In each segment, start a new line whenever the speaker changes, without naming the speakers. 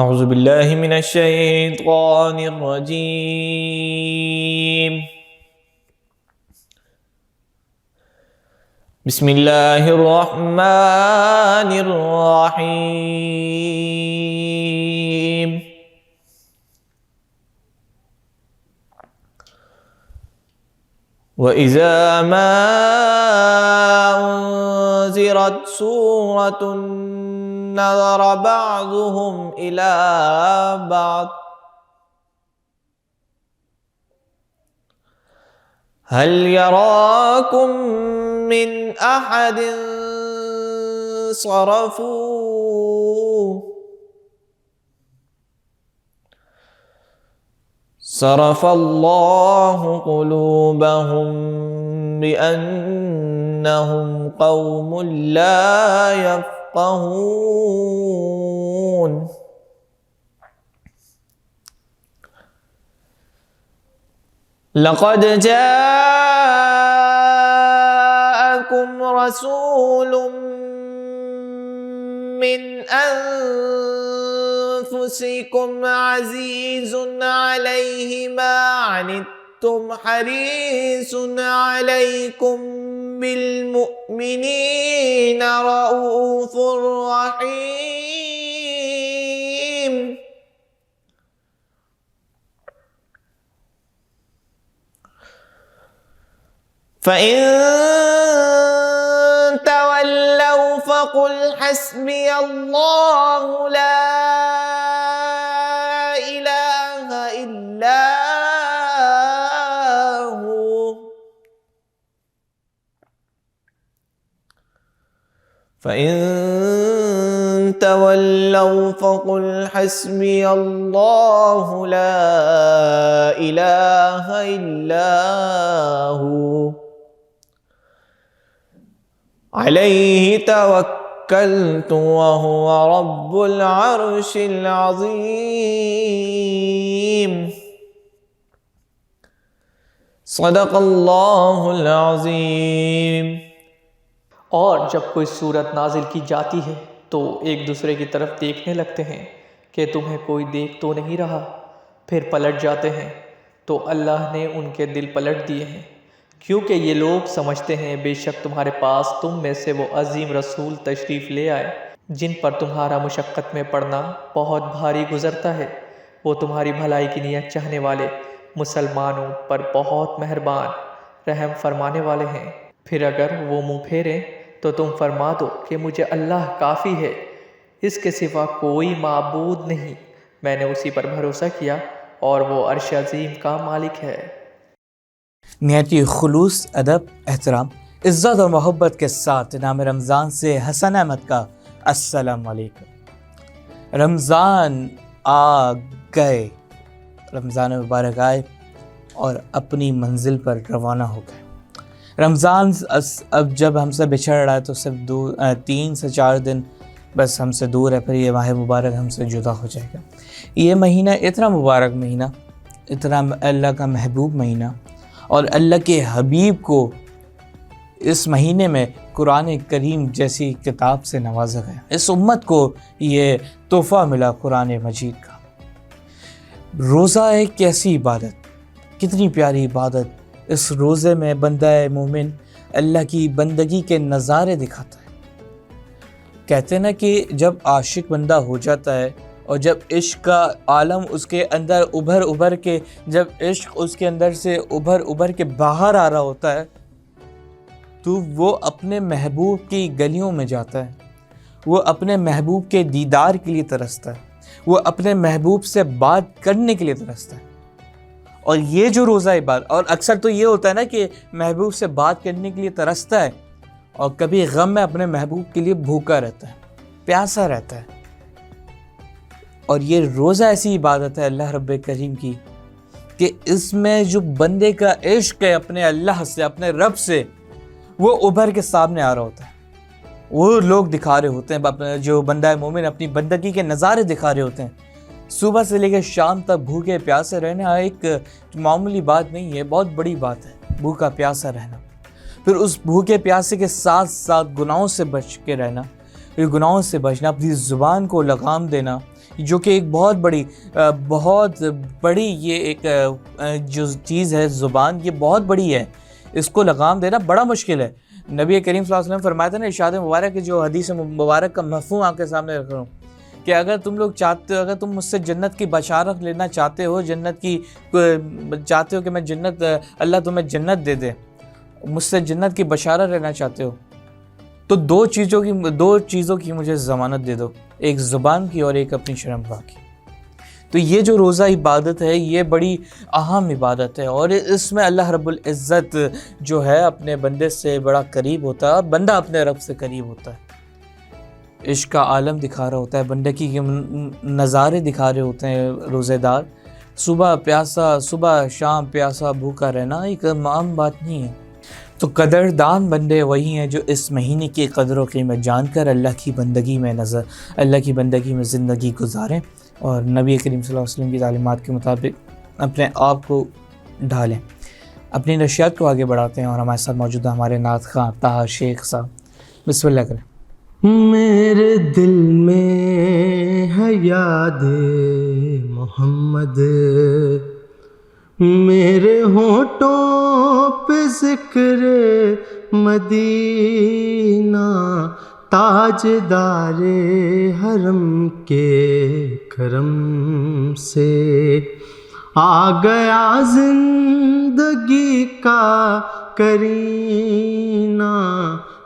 اعوذ باللہ من الشیطان الرجیم بسم اللہ الرحمن الرحیم وَإِذَا مَا أُنذِرَتْ سُورَةٌ نَظَرَ بَعْضُهُمْ إِلَى بَعْضٍ هَلْ يَرَاكُمْ مِنْ أَحَدٍ صَرَفَ اللَّهُ قُلُوبَهُمْ بِأَنَّهُمْ قَوْمٌ لَا يَفْقَهُونَ لَقَدْ جَاءَكُمْ رَسُولٌ مِّنْ أَنفُسِكُمْ عَزِيزٌ عَلَيْهِ مَا عَنِتُّمْ حَرِيصٌ عَلَيْكُمْ بِالْمُؤْمِنِينَ رَءُوفٌ رَحِيمٌ فَإِن تَوَلَّوْا فَقُلْ حَسْبِيَ اللَّهُ لَا إِلَٰهَ إِلَّا هُوَ فَإِن تَوَلَّوْا فَقُلْ حَسْبِيَ اللَّهُ لَا إِلَٰهَ إِلَّا هُوَ عَلَيْهِ تَوَكَّلْتُ وَهُوَ رَبُّ الْعَرْشِ الْعَظِيمِ صدق اللہ العظیم۔
اور جب کوئی صورت نازل کی جاتی ہے تو ایک دوسرے کی طرف دیکھنے لگتے ہیں کہ تمہیں کوئی دیکھ تو نہیں رہا، پھر پلٹ جاتے ہیں تو اللہ نے ان کے دل پلٹ دیے ہیں، کیونکہ یہ لوگ سمجھتے ہیں بے شک تمہارے پاس تم میں سے وہ عظیم رسول تشریف لے آئے جن پر تمہارا مشقت میں پڑنا بہت بھاری گزرتا ہے، وہ تمہاری بھلائی کی نیت چاہنے والے مسلمانوں پر بہت مہربان رحم فرمانے والے ہیں۔ پھر اگر وہ منہ پھیریں تو تم فرما دو کہ مجھے اللہ کافی ہے، اس کے سوا کوئی معبود نہیں، میں نے اسی پر بھروسہ کیا اور وہ عرش عظیم کا مالک ہے۔
نہایت خلوص، ادب، احترام، عزت اور محبت کے ساتھ نام رمضان سے حسن احمد کا السلام علیکم۔ رمضان آ گئے، رمضان مبارک آئے اور اپنی منزل پر روانہ ہو گئے۔ رمضان اب جب ہم سے بچھڑ رہا ہے تو صرف 3 سے 4 دن بس ہم سے دور ہے، پھر یہ ماہ مبارک ہم سے جدا ہو جائے گا۔ یہ مہینہ اتنا مبارک مہینہ، اتنا اللہ کا محبوب مہینہ، اور اللہ کے حبیب کو اس مہینے میں قرآن کریم جیسی کتاب سے نوازا گیا۔ اس امت کو یہ تحفہ ملا قرآن مجید کا۔ روزہ ایک کیسی عبادت، کتنی پیاری عبادت۔ اس روزے میں بندہ مومن اللہ کی بندگی کے نظارے دکھاتا ہے۔ کہتے ہیں نا کہ جب عاشق بندہ ہو جاتا ہے اور جب عشق کا عالم اس کے اندر ابھر کے، جب عشق اس کے اندر سے ابھر کے باہر آ رہا ہوتا ہے تو وہ اپنے محبوب کی گلیوں میں جاتا ہے، وہ اپنے محبوب کے دیدار کے لیے ترستا ہے، وہ اپنے محبوب سے بات کرنے کے لیے ترستا ہے۔ اور یہ جو روزہ عبادت، اور اکثر تو یہ ہوتا ہے نا کہ محبوب سے بات کرنے کے لیے ترستا ہے اور کبھی غم میں اپنے محبوب کے لیے بھوکا رہتا ہے، پیاسا رہتا ہے۔ اور یہ روزہ ایسی عبادت ہے اللہ رب کریم کی کہ اس میں جو بندے کا عشق ہے اپنے اللہ سے، اپنے رب سے، وہ ابھر کے سامنے آ رہا ہوتا ہے۔ وہ لوگ دکھا رہے ہوتے ہیں، جو بندہ مومن اپنی بندگی کے نظارے دکھا رہے ہوتے ہیں۔ صبح سے لے کے شام تک بھوکے پیاسے رہنا ایک معمولی بات نہیں ہے، بہت بڑی بات ہے بھوکا پیاسا رہنا۔ پھر اس بھوکے پیاسے کے ساتھ ساتھ گناہوں سے بچ کے رہنا، گناہوں سے بچنا، اپنی زبان کو لگام دینا جو کہ ایک بہت بڑی یہ ایک جو چیز ہے زبان، یہ بہت بڑی ہے، اس کو لگام دینا بڑا مشکل ہے۔ نبی کریم صلی اللہ علیہ وسلم فرمایا تھا نا ارشاد مبارک کی جو حدیث مبارک کا مفہوم آپ کے سامنے رکھ رہا ہوں کہ اگر تم مجھ سے جنت کی بشارت لینا چاہتے ہو کہ میں جنت، اللہ تمہیں جنت دے دے، مجھ سے جنت کی بشارت لینا چاہتے ہو تو دو چیزوں کی مجھے ضمانت دے دو، ایک زبان کی اور ایک اپنی شرمگاہ کی۔ تو یہ جو روزہ عبادت ہے یہ بڑی اہم عبادت ہے، اور اس میں اللہ رب العزت جو ہے اپنے بندے سے بڑا قریب ہوتا ہے، بندہ اپنے رب سے قریب ہوتا ہے، عشق کا عالم دکھا رہا ہوتا ہے، بندے کی نظارے دکھا رہے ہوتے ہیں روزے دار۔ صبح شام پیاسا بھوکا رہنا ایک عام بات نہیں ہے۔ تو قدردان بندے وہی ہیں جو اس مہینے کی قدر و قیمت جان کر اللہ کی بندگی میں زندگی گزاریں اور نبی کریم صلی اللہ علیہ وسلم کی تعلیمات کے مطابق اپنے آپ کو ڈھالیں۔ اپنی نشریات کو آگے بڑھاتے ہیں اور ہمارے ساتھ موجود ہیں ہمارے نعت خواں طاہر شیخ صاحب، بسم اللہ کریں۔
میرے دل میں ہے یاد محمد، میرے ہونٹوں پہ ذکر مدینہ، تاجدار حرم کے کرم سے آ گیا زندگی کا کرینہ،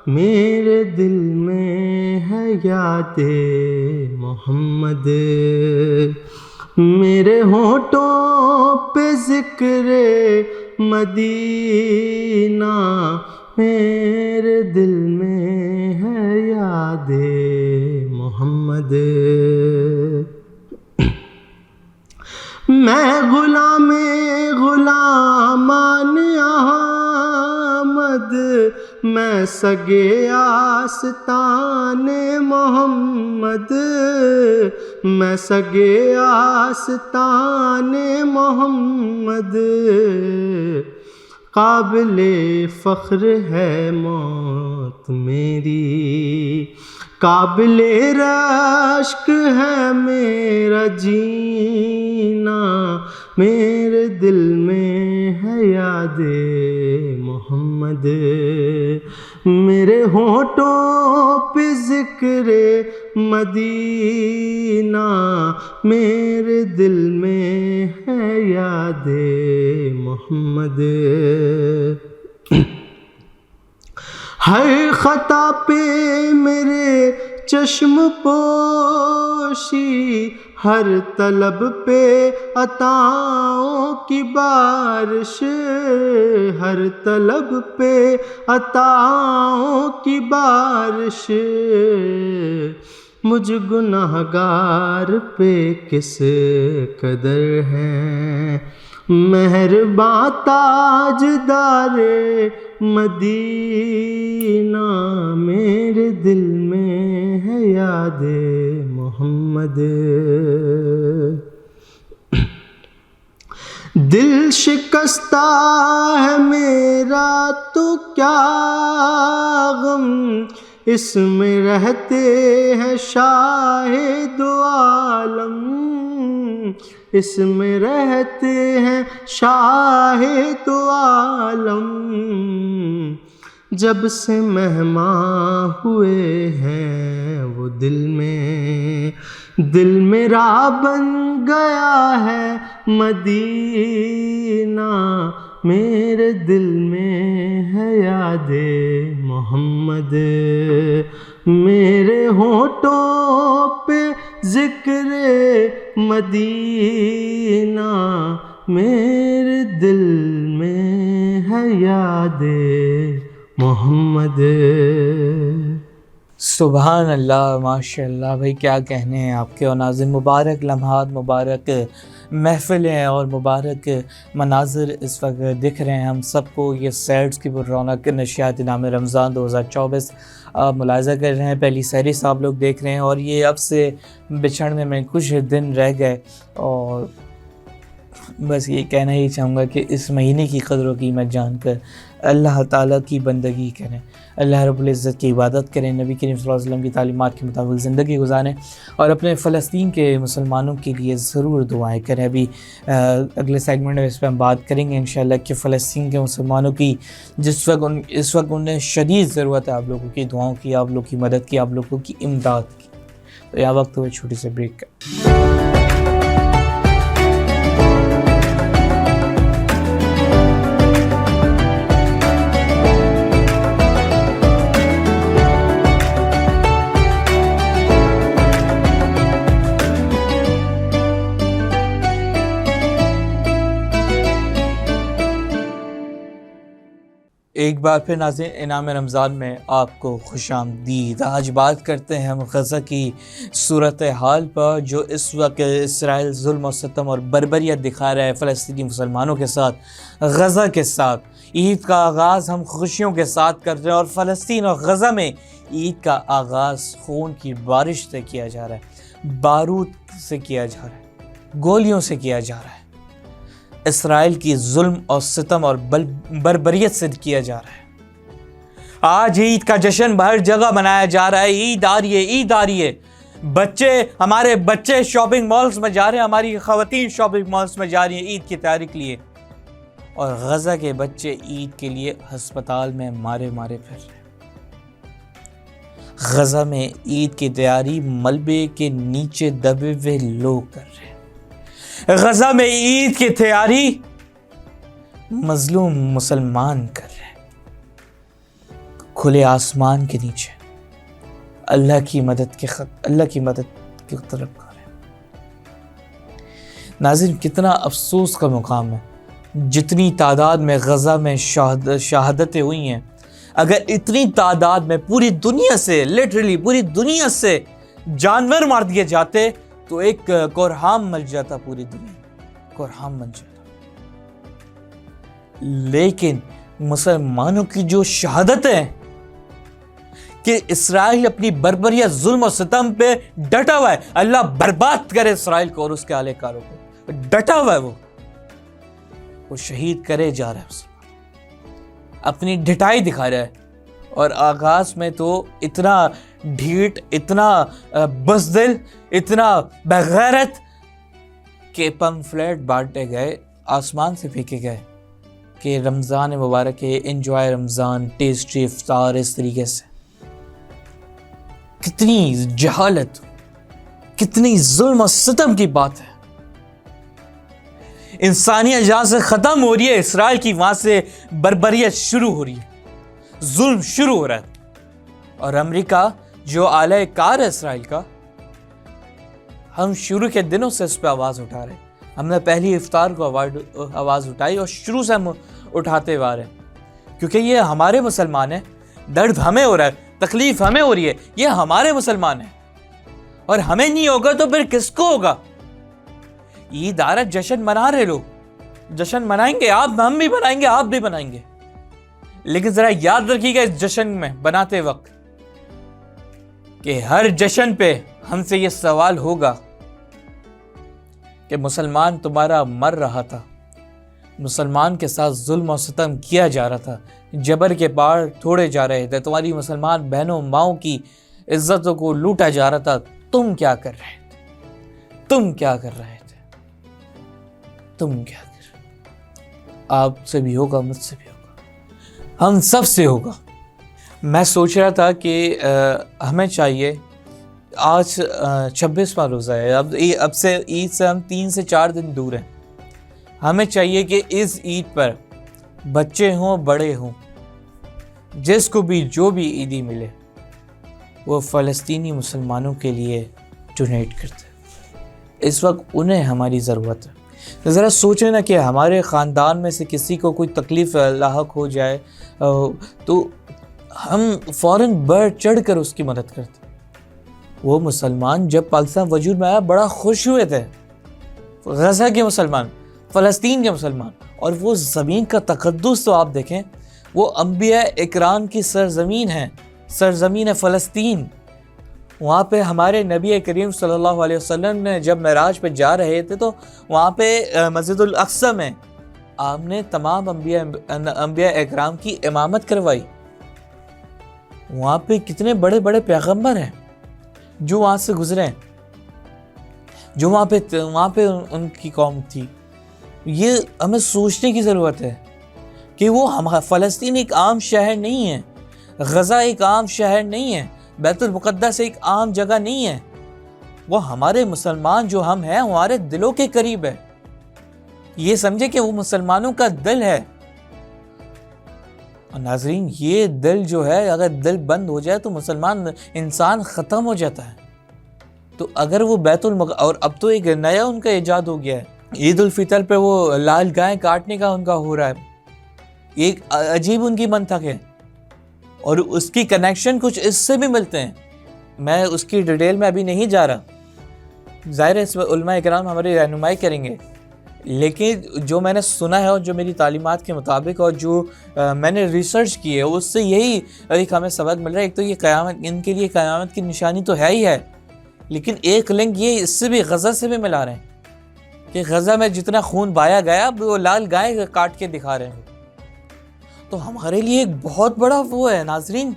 میرے دل میں ہے یاد محمد، میرے ہونٹوں پہ ذکر مدینہ، میرے دل میں ہے یاد محمد۔ میں غلامان احمد، میں سگے آستان محمد، میں سگے آستان محمد، قابل فخر ہے موت میری، قابل رشک ہے میرا جینا، میرے دل میں ہے یاد محمد، میرے ہونٹوں پہ ذکر مدینہ، میرے دل میں ہے یاد محمد۔ ہر خطا پہ میرے چشم پوشی، ہر طلب پہ عطاؤں کی بارش، ہر طلب پہ عطاؤں کی بارش، مجھ گناہگار پہ کس قدر ہے مہرباں تاجدار مدینہ، میرے دل میں ہے یاد محمد۔ دل شکستہ ہے میرا تو کیا غم، اس میں رہتے ہیں شاہ دو عالم، اس میں رہتے ہیں شاہ دو عالم، جب سے مہمان ہوئے ہیں وہ دل میرا بن گیا ہے مدینہ، میرے دل میں ہے یاد محمد، میرے ہونٹوں پہ ذکر مدینہ، میرے دل میں ہے یاد محمد۔
سبحان اللہ، ماشاء اللہ بھائی، کیا کہنے ہیں آپ کے، اور ناظرین مبارک لمحات، مبارک محفلیں اور مبارک مناظر اس وقت دکھ رہے ہیں ہم سب کو۔ یہ سیڈز کی پر رونق نشریات نام رمضان 2024 آپ ملاحظہ کر رہے ہیں، پہلی سحری صاحب لوگ دیکھ رہے ہیں، اور یہ اب سے بچھڑنے میں کچھ دن رہ گئے، اور بس یہ کہنا ہی چاہوں گا کہ اس مہینے کی قدر و قیمت جان کر اللہ تعالیٰ کی بندگی کریں، اللہ رب العزت کی عبادت کریں، نبی کریم صلی اللہ علیہ وسلم کی تعلیمات کے مطابق زندگی گزاریں، اور اپنے فلسطین کے مسلمانوں کے لیے ضرور دعائیں کریں۔ ابھی اگلے سیگمنٹ میں اس پہ ہم بات کریں گے انشاءاللہ کہ فلسطین کے مسلمانوں کی اس وقت انہیں شدید ضرورت ہے آپ لوگوں کی دعاؤں کی، آپ لوگوں کی مدد کی، آپ لوگوں کی امداد کی۔ تو یہ وقت ہوئے چھوٹی سے بریک کا۔ ایک بار پھر ناظرین انعام رمضان میں آپ کو خوش آمدید۔ آج بات کرتے ہیں ہم غزہ کی صورتحال پر، جو اس وقت اسرائیل ظلم و ستم اور بربریت دکھا رہا ہے فلسطینی مسلمانوں کے ساتھ، غزہ کے ساتھ۔ عید کا آغاز ہم خوشیوں کے ساتھ کرتے ہیں، اور فلسطین اور غزہ میں عید کا آغاز خون کی بارش سے کیا جا رہا ہے، بارود سے کیا جا رہا ہے، گولیوں سے کیا جا رہا ہے، اسرائیل کی ظلم اور ستم اور بربریت سے کیا جا رہا ہے۔ آج عید کا جشن ہر جگہ منایا جا رہا ہے، عید آ رہی ہے، عید آ رہی ہے۔ ہمارے بچے شاپنگ مالز میں جا رہے ہیں، ہماری خواتین شاپنگ مالز میں جا رہی ہیں عید کی تیاری کے لیے، اور غزہ کے بچے عید کے لیے ہسپتال میں مارے پھر رہے ہیں۔ غزہ میں عید کی تیاری ملبے کے نیچے دبے ہوئے لوگ کر رہے ہیں۔ غزہ میں عید کی تیاری مظلوم مسلمان کر رہے ہیں، کھلے آسمان کے نیچے اللہ کی مدد کی طرف کر رہے ہیں۔ ناظرین کتنا افسوس کا مقام ہے، جتنی تعداد میں غزہ میں شہادتیں ہوئی ہیں، اگر اتنی تعداد میں پوری دنیا سے لٹرلی پوری دنیا سے جانور مار دیے جاتے تو ایک کورہام مل جاتا، پوری دنیا کورہام مل جاتا۔ لیکن مسلمانوں کی جو شہادت ہے کہ اسرائیل اپنی بربریت ظلم و ستم پہ ڈٹا ہوا ہے، اللہ برباد کرے اسرائیل کو اور اس کے اہلِ کاروں کو، ڈٹا ہوا ہے، وہ شہید کرے جا رہا ہے، مسلمان اپنی ڈٹائی دکھا رہا ہے۔ اور آغاز میں تو اتنا ڈھیٹ، اتنا بزدل، اتنا بغیرت کہ پمفلیٹ بانٹے گئے، آسمان سے پھینکے گئے کہ رمضان مبارک ہے، انجوائے رمضان، ٹیسٹی افطار، اس طریقے سے۔ کتنی جہالت، کتنی ظلم و ستم کی بات ہے۔ انسانیت جہاں سے ختم ہو رہی ہے، اسرائیل کی وہاں سے بربریت شروع ہو رہی ہے، ظلم شروع ہو رہا ہے۔ اور امریکہ جو اعلی کار ہے اسرائیل کا، ہم شروع کے دنوں سے اس پہ آواز اٹھا رہے ہیں۔ ہم نے پہلی افطار کو آواز اٹھائی اور شروع سے ہم اٹھاتے ہوئے آ رہے ہیں، کیونکہ یہ ہمارے مسلمان ہیں، درد ہمیں ہو رہا ہے، تکلیف ہمیں ہو رہی ہے، یہ ہمارے مسلمان ہیں، اور ہمیں نہیں ہوگا تو پھر کس کو ہوگا؟ عید آ رہا ہے، جشن منا رہے لوگ، جشن منائیں گے، ہم بھی منائیں گے، آپ بھی منائیں گے، لیکن ذرا یاد رکھیے گا اس جشن میں بناتے وقت کہ ہر جشن پہ ہم سے یہ سوال ہوگا کہ مسلمان تمہارا مر رہا تھا، مسلمان کے ساتھ ظلم و ستم کیا جا رہا تھا، جبر کے پار توڑے جا رہے تھے، تمہاری مسلمان بہنوں ماؤں کی عزتوں کو لوٹا جا رہا تھا، تم کیا کر رہے تھے؟ تم کیا کر رہے تھے؟ تم کیا کر رہے تھے؟ آپ سے بھی ہوگا، مجھ سے بھی ہوگا، ہم سب سے ہوگا۔ میں سوچ رہا تھا کہ ہمیں چاہیے، آج 26واں روزہ ہے، اب سے عید سے ہم 3 سے 4 دن دور ہیں، ہمیں چاہیے کہ اس عید پر بچے ہوں بڑے ہوں، جس کو بھی جو بھی عیدی ملے وہ فلسطینی مسلمانوں کے لیے ڈونیٹ کرتے ہیں۔ اس وقت انہیں ہماری ضرورت ہے۔ ذرا سوچیں نا کہ ہمارے خاندان میں سے کسی کو کوئی تکلیف لاحق ہو جائے تو ہم فوراً بڑھ چڑھ کر اس کی مدد کرتے ہیں۔ وہ مسلمان جب پاکستان وجود میں آیا بڑا خوش ہوئے تھے، غزہ کے مسلمان، فلسطین کے مسلمان، اور وہ زمین کا تقدس تو آپ دیکھیں، وہ انبیاء اکرام کی سرزمین ہے، سرزمین فلسطین، وہاں پہ ہمارے نبی کریم صلی اللہ علیہ وسلم نے جب معراج پہ جا رہے تھے تو وہاں پہ مسجد الاقصی میں آپ نے تمام انبیاء اکرام کی امامت کروائی. وہاں پہ کتنے بڑے بڑے پیغمبر ہیں جو وہاں سے گزرے ہیں, جو وہاں پہ ان کی قوم تھی. یہ ہمیں سوچنے کی ضرورت ہے کہ وہ فلسطین ایک عام شہر نہیں ہے, غزہ ایک عام شہر نہیں ہے, بیت المقدس ایک عام جگہ نہیں ہے. وہ ہمارے مسلمان جو ہم ہیں ہمارے دلوں کے قریب ہے. یہ سمجھے کہ وہ مسلمانوں کا دل ہے. اور ناظرین, یہ دل جو ہے, اگر دل بند ہو جائے تو مسلمان انسان ختم ہو جاتا ہے. تو اگر وہ اور اب تو ایک نیا ان کا ایجاد ہو گیا ہے, عید الفطر پہ وہ لال گائے کاٹنے کا ان کا ہو رہا ہے. ایک عجیب ان کی منطق ہے اور اس کی کنیکشن کچھ اس سے بھی ملتے ہیں. میں اس کی ڈیٹیل میں ابھی نہیں جا رہا, ظاہر ہے اس میں علماء اکرام ہماری رہنمائی کریں گے, لیکن جو میں نے سنا ہے اور جو میری تعلیمات کے مطابق اور جو میں نے ریسرچ کی ہے اس سے یہی ایک ہمیں سبق مل رہا ہے. ایک تو یہ قیامت, ان کے لیے قیامت کی نشانی تو ہے ہی ہے, لیکن ایک لنک یہ اس سے بھی غزہ سے بھی ملا رہے ہیں کہ غزہ میں جتنا خون بہایا گیا وہ لال گائے کاٹ کے دکھا رہے ہیں. تو ہمارے لیے ایک بہت بڑا وہ ہے ناظرین,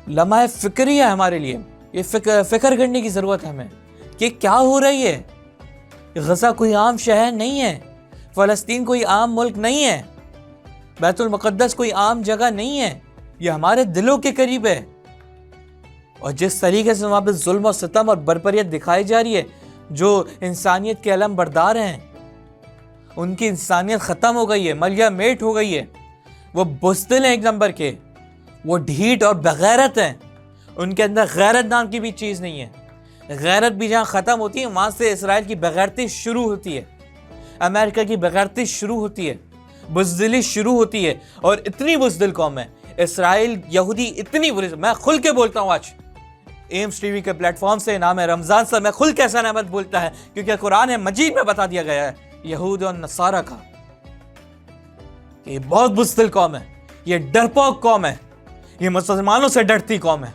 لمحہ فکری ہے ہمارے لیے. یہ فکر کرنے کی ضرورت ہے ہمیں کہ کیا ہو رہی ہے. غزہ کوئی عام شہر نہیں ہے, فلسطین کوئی عام ملک نہیں ہے, بیت المقدس کوئی عام جگہ نہیں ہے. یہ ہمارے دلوں کے قریب ہے. اور جس طریقے سے وہاں پہ ظلم و ستم اور بربریت دکھائی جا رہی ہے, جو انسانیت کے علم بردار ہیں ان کی انسانیت ختم ہو گئی ہے, ملیا میٹ ہو گئی ہے. وہ بزدل ہیں ایک نمبر کے, وہ ڈھیٹ اور بغیرت ہیں. ان کے اندر غیرت نام کی بھی چیز نہیں ہے. غیرت بھی جہاں ختم ہوتی ہے وہاں سے اسرائیل کی بغیرتی شروع ہوتی ہے, امریکہ کی بغیرتی شروع ہوتی ہے, بزدلی شروع ہوتی ہے. اور اتنی بزدل قوم ہے اسرائیل, یہودی اتنی بزدل. میں کھل کے بولتا ہوں آج ایمز ٹی وی کے پلیٹ فارم سے, نام ہے رمضان صاحب, میں کھل کے حسن احمد بولتا ہے کیونکہ قرآن مجید میں بتا دیا گیا ہے یہود اور نصارہ کا کہ یہ بہت بزدل قوم ہے, یہ ڈرپوک قوم ہے, یہ مسلمانوں سے ڈرتی قوم ہے,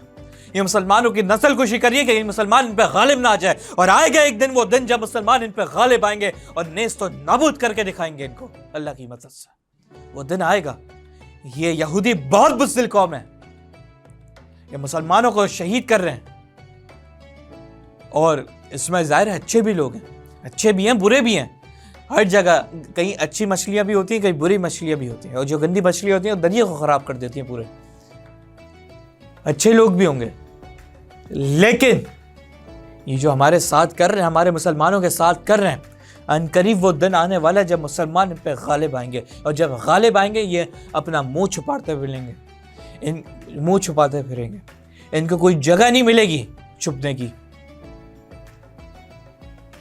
یہ مسلمانوں کی نسل کشی کریے کہ مسلمان ان پہ غالب نہ آ جائے. اور آئے گا ایک دن, وہ دن جب مسلمان ان پہ غالب آئیں گے اور نیست و نابود کر کے دکھائیں گے ان کو اللہ کی مدد سے. وہ دن آئے گا. یہ یہودی بہت بزدل قوم ہے, یہ مسلمانوں کو شہید کر رہے ہیں. اور اس میں ظاہر ہے اچھے بھی لوگ ہیں, اچھے بھی ہیں برے بھی ہیں. ہر جگہ کہیں اچھی مچھلیاں بھی ہوتی ہیں, کہیں بری مچھلیاں بھی ہوتی ہیں, اور جو گندی مچھلیاں ہوتی ہیں وہ دریا کو خراب کر دیتی ہیں پورے. اچھے لوگ بھی ہوں گے, لیکن یہ جو ہمارے ساتھ کر رہے ہیں, ہمارے مسلمانوں کے ساتھ کر رہے ہیں, ان قریب وہ دن آنے والا ہے جب مسلمان ان پہ غالب آئیں گے. اور جب غالب آئیں گے یہ اپنا منہ چھپاتے پھریں گے, منہ چھپاتے پھریں گے. ان کو کوئی جگہ نہیں ملے گی چھپنے کی.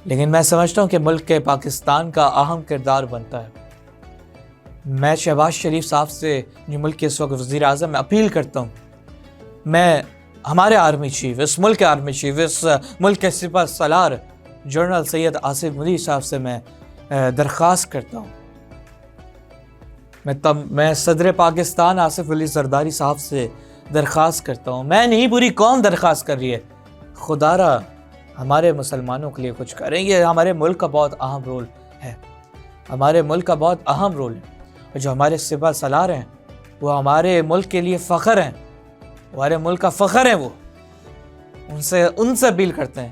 لیکن میں سمجھتا ہوں کہ ملک کے پاکستان کا اہم کردار بنتا ہے. میں شہباز شریف صاحب سے, جو ملک کے اس وقت وزیر اعظم, میں اپیل کرتا ہوں, میں ہمارے آرمی چیف, اس ملک کے آرمی چیف, اس ملک کے سپہ سالار جنرل سید آصف مودی صاحب سے میں درخواست کرتا ہوں, میں صدر پاکستان آصف علی زرداری صاحب سے درخواست کرتا ہوں, میں نہیں پوری قوم درخواست کر رہی ہے, خدا را ہمارے مسلمانوں کے لیے کچھ کریں. یہ ہمارے ملک کا بہت اہم رول ہے, ہمارے ملک کا بہت اہم رول ہے. اور جو ہمارے سپہ سالار ہیں وہ ہمارے ملک کے لیے فخر ہیں, ہمارے ملک کا فخر ہے. وہ ان سے اپیل کرتے ہیں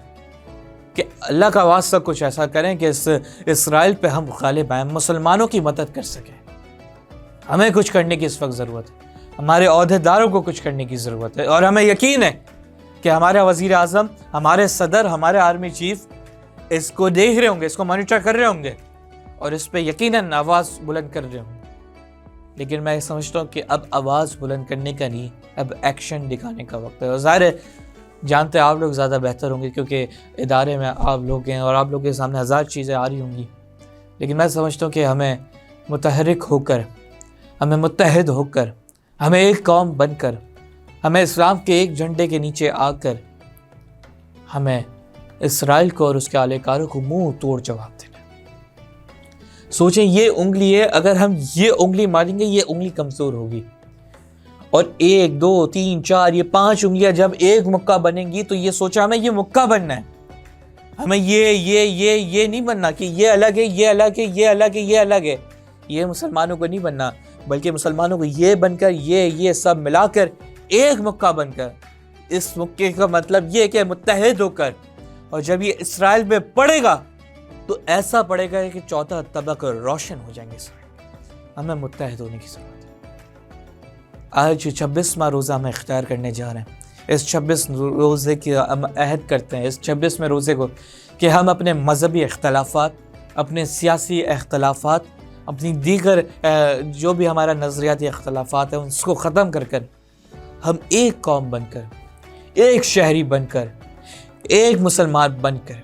کہ اللہ کا واسطہ کچھ ایسا کریں کہ اس اسرائیل پہ ہم غالب آئیں, مسلمانوں کی مدد کر سکیں. ہمیں کچھ کرنے کی اس وقت ضرورت ہے, ہمارے عہدیداروں کو کچھ کرنے کی ضرورت ہے. اور ہمیں یقین ہے کہ ہمارے وزیر اعظم, ہمارے صدر, ہمارے آرمی چیف اس کو دیکھ رہے ہوں گے, اس کو مانیٹر کر رہے ہوں گے اور اس پہ یقیناً آواز بلند کر رہے ہوں گے. لیکن میں سمجھتا ہوں کہ اب آواز بلند کرنے کا نہیں, اب ایکشن دکھانے کا وقت ہے. اور ظاہر ہے جانتے آپ لوگ زیادہ بہتر ہوں گے کیونکہ ادارے میں آپ لوگ ہیں اور آپ لوگ کے سامنے ہزار چیزیں آ رہی ہوں گی. لیکن میں سمجھتا ہوں کہ ہمیں متحرک ہو کر, ہمیں متحد ہو کر, ہمیں ایک قوم بن کر, ہمیں اسلام کے ایک جھنڈے کے نیچے آ کر ہمیں اسرائیل کو اور اس کے اہلِ کاروں کو منہ توڑ جواب دینا. سوچیں یہ انگلی ہے, اگر ہم یہ انگلی ماریں گے یہ انگلی کمزور ہوگی, اور 1 2 3 4 یہ 5 انگلیاں جب ایک مکہ بنیں گی تو یہ سوچا ہمیں یہ مکہ بننا ہے، ہمیں یہ نہیں بننا کہ یہ الگ ہے، یہ الگ ہے، یہ الگ ہے، یہ الگ ہے. یہ مسلمانوں کو نہیں بننا، بلکہ مسلمانوں کو یہ بن کر یہ سب ملا کر ایک مکہ بن کر، اس مکے کا مطلب یہ کہ متحد ہو کر. اور جب یہ اسرائیل میں پڑے گا تو ایسا پڑے گا کہ چوتھا طبقہ روشن ہو جائیں گے. ہمیں متحد ہونے کی ضرورت ہے. آج 26واں روزہ ہم اختیار کرنے جا رہے ہیں. اس 26 روزے کی ہم عہد کرتے ہیں، اس 26ویں روزے کو، کہ ہم اپنے مذہبی اختلافات، اپنے سیاسی اختلافات، اپنی دیگر جو بھی ہمارا نظریاتی اختلافات ہیں اس کو ختم کر کر ہم ایک قوم بن کر، ایک شہری بن کر، ایک مسلمان بن کر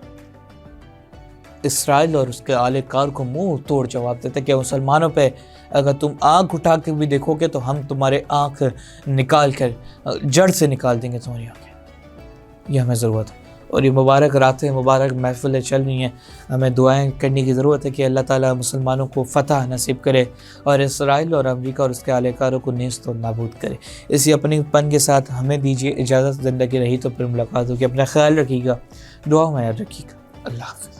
اسرائیل اور اس کے اہل کار کو منہ توڑ جواب دیتے کہ مسلمانوں پہ اگر تم آنکھ اٹھا کے بھی دیکھو گے تو ہم تمہارے آنکھ نکال کر جڑ سے نکال دیں گے تمہاری آنکھیں. یہ ہمیں ضرورت ہے. اور یہ مبارک راتیں، مبارک محفلیں چل رہی ہیں، ہمیں دعائیں کرنے کی ضرورت ہے کہ اللہ تعالیٰ مسلمانوں کو فتح نصیب کرے اور اسرائیل اور امریکہ اور اس کے اہل کاروں کو نیست و نابود کرے. اسی اپنی پن کے ساتھ ہمیں دیجیے اجازت. زندگی رہی تو پھر ملاقات ہوگی. اپنا خیال رکھیے گا، دعا میں یاد رکھیے گا. اللہ حافظ.